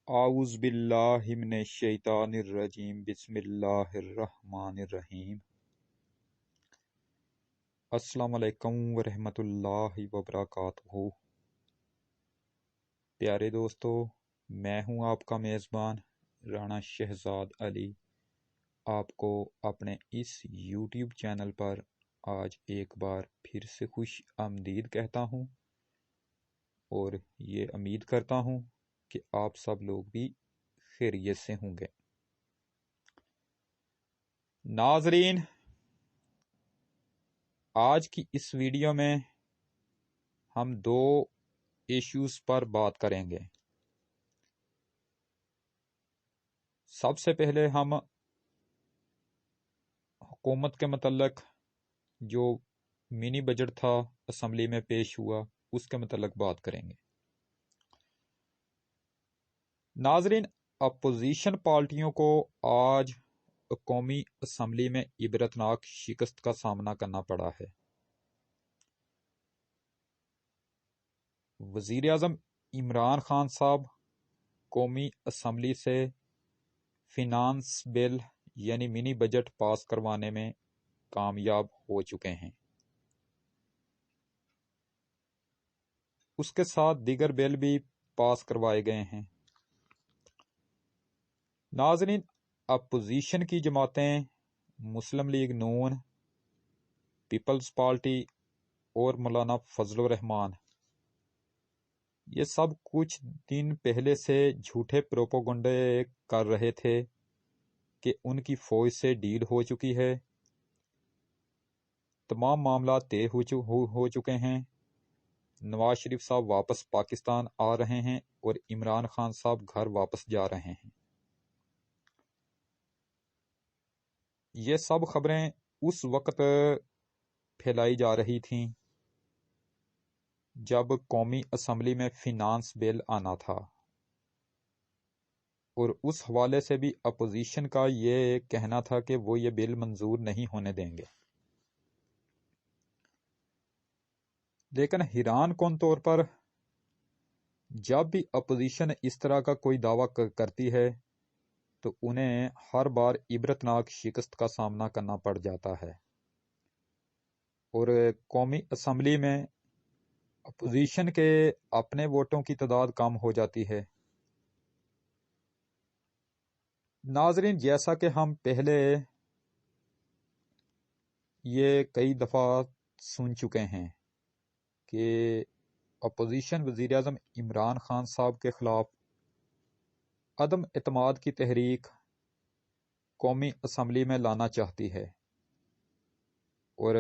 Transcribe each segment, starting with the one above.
اعوذ باللہ من الشیطان الرجیم بسم اللہ الرحمن الرحیم۔ السلام علیکم ورحمۃ اللہ وبرکاتہ۔ پیارے دوستو، میں ہوں آپ کا میزبان رانا شہزاد علی، آپ کو اپنے اس یوٹیوب چینل پر آج ایک بار پھر سے خوش آمدید کہتا ہوں، اور یہ امید کرتا ہوں کہ آپ سب لوگ بھی خیریت سے ہوں گے۔ ناظرین، آج کی اس ویڈیو میں ہم دو ایشوز پر بات کریں گے۔ سب سے پہلے ہم حکومت کے متعلق جو منی بجٹ تھا اسمبلی میں پیش ہوا اس کے متعلق بات کریں گے۔ ناظرین، اپوزیشن پارٹیوں کو آج قومی اسمبلی میں عبرتناک شکست کا سامنا کرنا پڑا ہے۔ وزیر اعظم عمران خان صاحب قومی اسمبلی سے فینانس بل یعنی منی بجٹ پاس کروانے میں کامیاب ہو چکے ہیں۔ اس کے ساتھ دیگر بل بھی پاس کروائے گئے ہیں۔ ناظرین، اپوزیشن کی جماعتیں مسلم لیگ نون، پیپلز پارٹی اور مولانا فضل الرحمان یہ سب کچھ دن پہلے سے جھوٹے پروپیگنڈے کر رہے تھے کہ ان کی فوج سے ڈیل ہو چکی ہے، تمام معاملات طے ہو چکے ہیں، نواز شریف صاحب واپس پاکستان آ رہے ہیں اور عمران خان صاحب گھر واپس جا رہے ہیں۔ یہ سب خبریں اس وقت پھیلائی جا رہی تھیں جب قومی اسمبلی میں فینانس بل آنا تھا، اور اس حوالے سے بھی اپوزیشن کا یہ کہنا تھا کہ وہ یہ بل منظور نہیں ہونے دیں گے۔ لیکن حیران کن طور پر جب بھی اپوزیشن اس طرح کا کوئی دعویٰ کرتی ہے تو انہیں ہر بار عبرتناک شکست کا سامنا کرنا پڑ جاتا ہے، اور قومی اسمبلی میں اپوزیشن کے اپنے ووٹوں کی تعداد کم ہو جاتی ہے۔ ناظرین، جیسا کہ ہم پہلے یہ کئی دفعہ سن چکے ہیں کہ اپوزیشن وزیر اعظم عمران خان صاحب کے خلاف عدم اعتماد کی تحریک قومی اسمبلی میں لانا چاہتی ہے، اور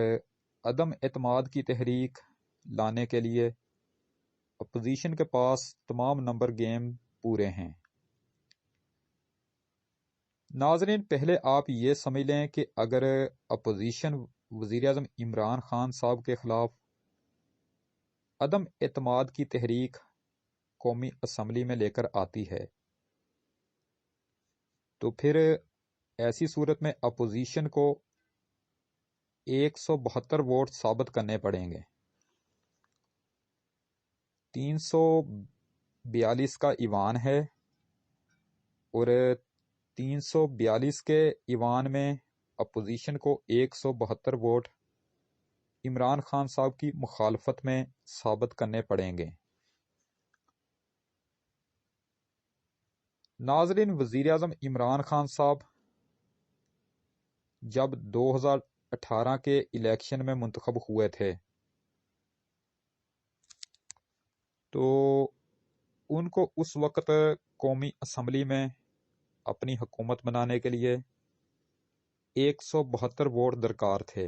عدم اعتماد کی تحریک لانے کے لیے اپوزیشن کے پاس تمام نمبر گیم پورے ہیں۔ ناظرین، پہلے آپ یہ سمجھ لیں کہ اگر اپوزیشن وزیر اعظم عمران خان صاحب کے خلاف عدم اعتماد کی تحریک قومی اسمبلی میں لے کر آتی ہے تو پھر ایسی صورت میں اپوزیشن کو 172 ووٹ ثابت کرنے پڑیں گے۔ 342 کا ایوان ہے، اور 342 کے ایوان میں اپوزیشن کو 172 ووٹ عمران خان صاحب کی مخالفت میں ثابت کرنے پڑیں گے۔ ناظرین، وزیر اعظم عمران خان صاحب جب 2018 کے الیکشن میں منتخب ہوئے تھے تو ان کو اس وقت قومی اسمبلی میں اپنی حکومت بنانے کے لیے 172 ووٹ درکار تھے،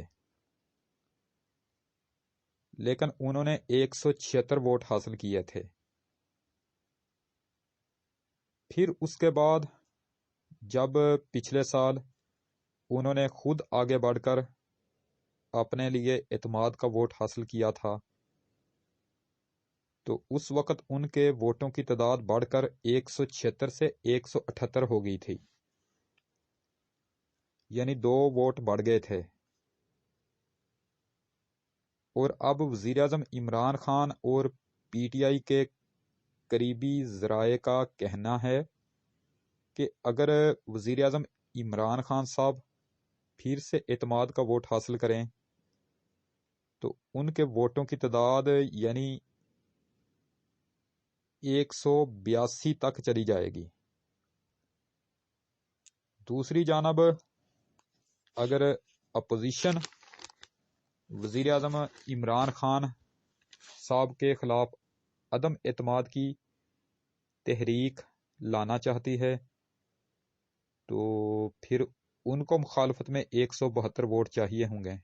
لیکن انہوں نے 176 ووٹ حاصل کیے تھے۔ پھر اس کے بعد جب پچھلے سال انہوں نے خود آگے بڑھ کر اپنے لیے اعتماد کا ووٹ حاصل کیا تھا تو اس وقت ان کے ووٹوں کی تعداد بڑھ کر 176 سے 178 ہو گئی تھی، یعنی 2 ووٹ بڑھ گئے تھے۔ اور اب وزیر اعظم عمران خان اور پی ٹی آئی کے قریبی ذرائع کا کہنا ہے کہ اگر وزیر اعظم عمران خان صاحب پھر سے اعتماد کا ووٹ حاصل کریں تو ان کے ووٹوں کی تعداد یعنی 182 تک چلی جائے گی۔ دوسری جانب اگر اپوزیشن وزیر اعظم عمران خان صاحب کے خلاف عدم اعتماد کی تحریک لانا چاہتی ہے تو پھر ان کو مخالفت میں 172 ووٹ چاہیے ہوں گے۔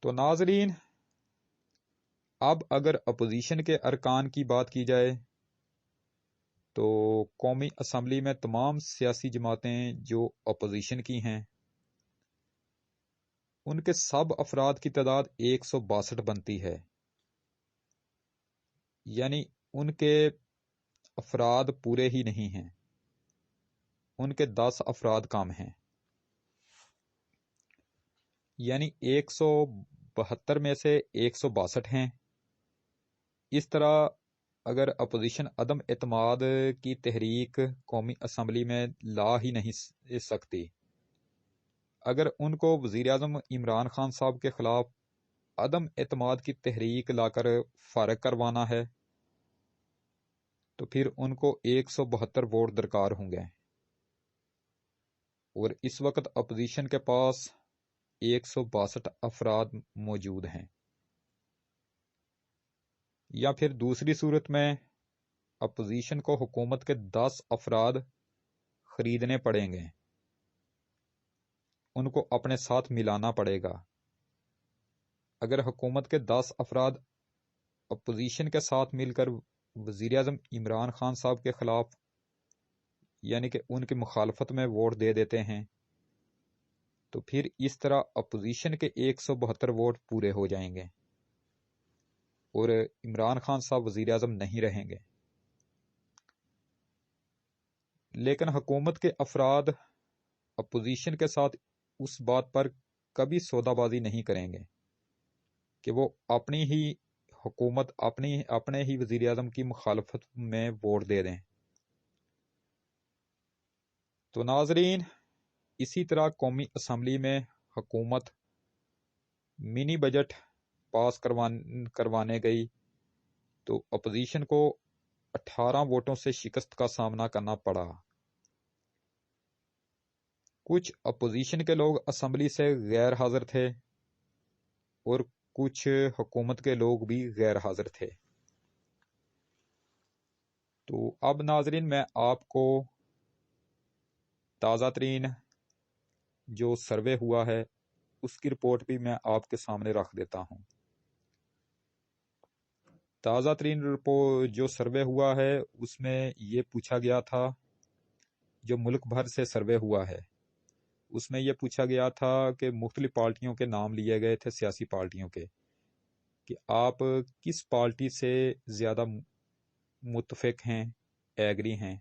تو ناظرین، اب اگر اپوزیشن کے ارکان کی بات کی جائے تو قومی اسمبلی میں تمام سیاسی جماعتیں جو اپوزیشن کی ہیں ان کے سب افراد کی تعداد 162 بنتی ہے، یعنی ان کے افراد پورے ہی نہیں ہیں، ان کے 10 افراد کم ہیں، یعنی 172 میں سے 162 ہیں۔ اس طرح اگر اپوزیشن عدم اعتماد کی تحریک قومی اسمبلی میں لا ہی نہیں سکتی، اگر ان کو وزیر اعظم عمران خان صاحب کے خلاف عدم اعتماد کی تحریک لا کر فارغ کروانا ہے تو پھر ان کو 172 ووٹ درکار ہوں گے، اور اس وقت اپوزیشن کے پاس 162 افراد موجود ہیں۔ یا پھر دوسری صورت میں اپوزیشن کو حکومت کے 10 افراد خریدنے پڑیں گے، ان کو اپنے ساتھ ملانا پڑے گا۔ اگر حکومت کے 10 افراد اپوزیشن کے ساتھ مل کر وزیر اعظم عمران خان صاحب کے خلاف یعنی کہ ان کی مخالفت میں ووٹ دے دیتے ہیں تو پھر اس طرح اپوزیشن کے 172 ووٹ پورے ہو جائیں گے اور عمران خان صاحب وزیر اعظم نہیں رہیں گے۔ لیکن حکومت کے افراد اپوزیشن کے ساتھ اس بات پر کبھی سودا بازی نہیں کریں گے کہ وہ اپنی ہی حکومت اپنے ہی وزیر اعظم کی مخالفت میں ووٹ دے دیں۔ تو ناظرین، اسی طرح قومی اسمبلی میں حکومت منی بجٹ پاس کروانے گئی تو اپوزیشن کو 18 ووٹوں سے شکست کا سامنا کرنا پڑا۔ کچھ اپوزیشن کے لوگ اسمبلی سے غیر حاضر تھے اور کچھ حکومت کے لوگ بھی غیر حاضر تھے۔ تو اب ناظرین، میں آپ کو تازہ ترین جو سروے ہوا ہے اس کی رپورٹ بھی میں آپ کے سامنے رکھ دیتا ہوں۔ تازہ ترین رپورٹ جو سروے ہوا ہے اس میں یہ پوچھا گیا تھا، جو ملک بھر سے سروے ہوا ہے اس میں یہ پوچھا گیا تھا کہ مختلف پارٹیوں کے نام لیے گئے تھے، سیاسی پارٹیوں کے، کہ آپ کس پارٹی سے زیادہ متفق ہیں، ایگری ہیں۔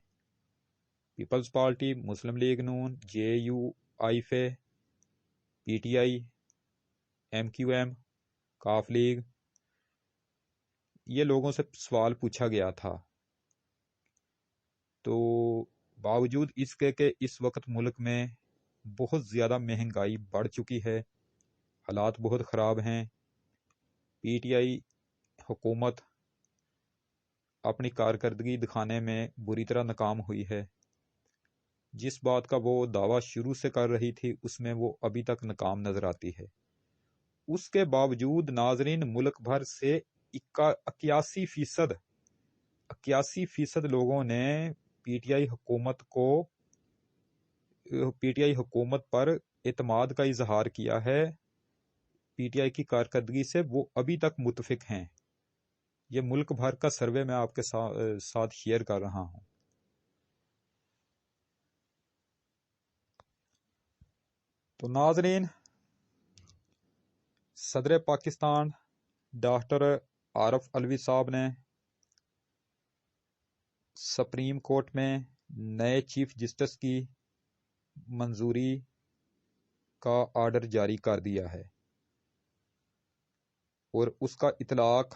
پیپلز پارٹی، مسلم لیگ نون، J U I F, P T I, M Q M, کاف لیگ، یہ لوگوں سے سوال پوچھا گیا تھا۔ تو باوجود اس کے کہ اس وقت ملک میں بہت زیادہ مہنگائی بڑھ چکی ہے، حالات بہت خراب ہیں، پی ٹی آئی حکومت اپنی کارکردگی دکھانے میں بری طرح ناکام ہوئی ہے۔ جس بات کا وہ دعویٰ شروع سے کر رہی تھی اس میں وہ ابھی تک ناکام نظر آتی ہے۔ اس کے باوجود ناظرین، ملک بھر سے 81% لوگوں نے پی ٹی آئی حکومت پر اعتماد کا اظہار کیا ہے۔ پی ٹی آئی کی کارکردگی سے وہ ابھی تک متفق ہیں۔ یہ ملک بھر کا سروے میں آپ کے ساتھ شیئر کر رہا ہوں۔ تو ناظرین، صدر پاکستان ڈاکٹر عارف علوی صاحب نے سپریم کورٹ میں نئے چیف جسٹس کی منظوری کا آرڈر جاری کر دیا ہے اور اس کا اطلاق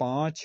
5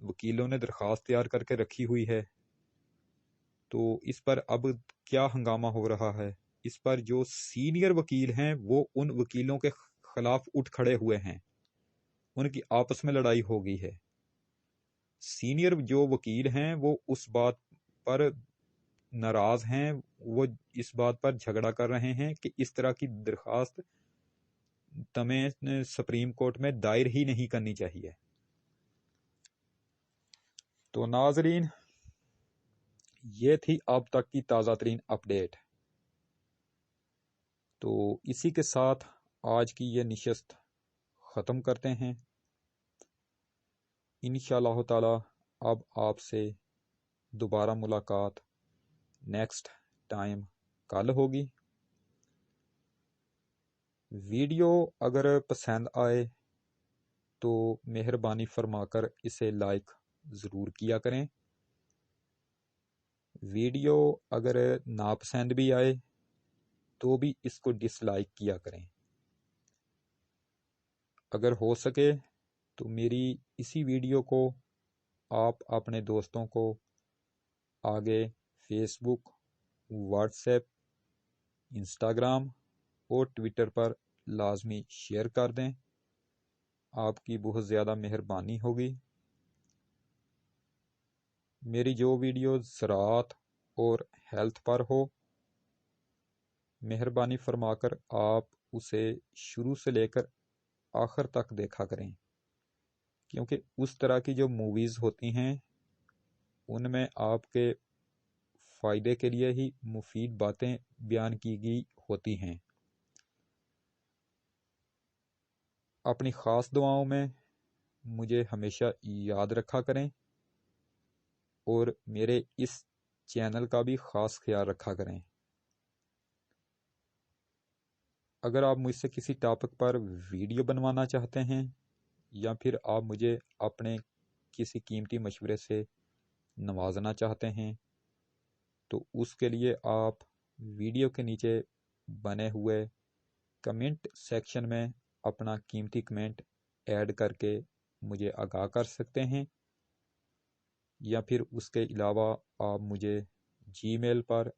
وکیلوں نے درخواست تیار کر کے رکھی ہوئی ہے، تو اس پر اب کیا ہنگامہ ہو رہا ہے؟ اس پر جو سینئر وکیل ہیں وہ ان وکیلوں کے خلاف اٹھ کھڑے ہوئے ہیں، ان کی آپس میں لڑائی ہو گئی ہے۔ سینئر جو وکیل ہیں وہ اس بات پر ناراض ہیں، وہ اس بات پر جھگڑا کر رہے ہیں کہ اس طرح کی درخواست تمہیں سپریم کورٹ میں دائر ہی نہیں کرنی چاہیے۔ تو ناظرین، یہ تھی اب تک کی تازہ ترین اپڈیٹ۔ تو اسی کے ساتھ آج کی یہ نشست ختم کرتے ہیں۔ انشاءاللہ تعالی اب آپ سے دوبارہ ملاقات نیکسٹ ٹائم کل ہوگی۔ ویڈیو اگر پسند آئے تو مہربانی فرما کر اسے لائک ضرور کیا کریں۔ ویڈیو اگر ناپسند بھی آئے تو بھی اس کو ڈس لائک کیا کریں۔ اگر ہو سکے تو میری اسی ویڈیو کو آپ اپنے دوستوں کو آگے فیس بک، واٹس ایپ، انسٹاگرام اور ٹویٹر پر لازمی شیئر کر دیں۔ آپ کی بہت زیادہ مہربانی ہوگی۔ میری جو ویڈیو زراعت اور ہیلتھ پر ہو، مہربانی فرما کر آپ اسے شروع سے لے کر آخر تک دیکھا کریں، کیونکہ اس طرح کی جو موویز ہوتی ہیں ان میں آپ کے فائدے کے لیے ہی مفید باتیں بیان کی گئی ہوتی ہیں۔ اپنی خاص دعاؤں میں مجھے ہمیشہ یاد رکھا کریں اور میرے اس چینل کا بھی خاص خیال رکھا کریں۔ اگر آپ مجھ سے کسی ٹاپک پر ویڈیو بنوانا چاہتے ہیں یا پھر آپ مجھے اپنے کسی قیمتی مشورے سے نوازنا چاہتے ہیں تو اس کے لیے آپ ویڈیو کے نیچے بنے ہوئے کمنٹ سیکشن میں اپنا قیمتی کمنٹ ایڈ کر کے مجھے آگاہ کر سکتے ہیں، یا پھر اس کے علاوہ آپ مجھے جی میل پر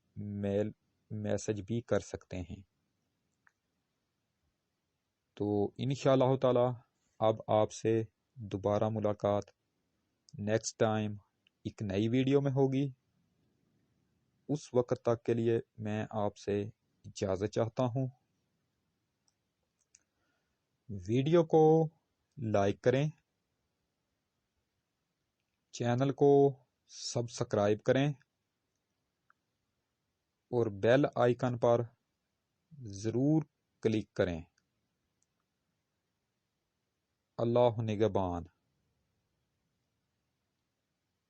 میسج بھی کر سکتے ہیں۔ تو انشاءاللہ تعالی اب آپ سے دوبارہ ملاقات نیکسٹ ٹائم ایک نئی ویڈیو میں ہوگی۔ اس وقت تک کے لیے میں آپ سے اجازت چاہتا ہوں۔ ویڈیو کو لائک کریں، چینل کو سبسکرائب کریں اور بیل آئیکن پر ضرور کلک کریں۔ اللہ نگہبان۔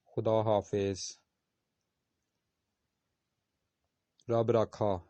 خدا حافظ۔ رب رکھا۔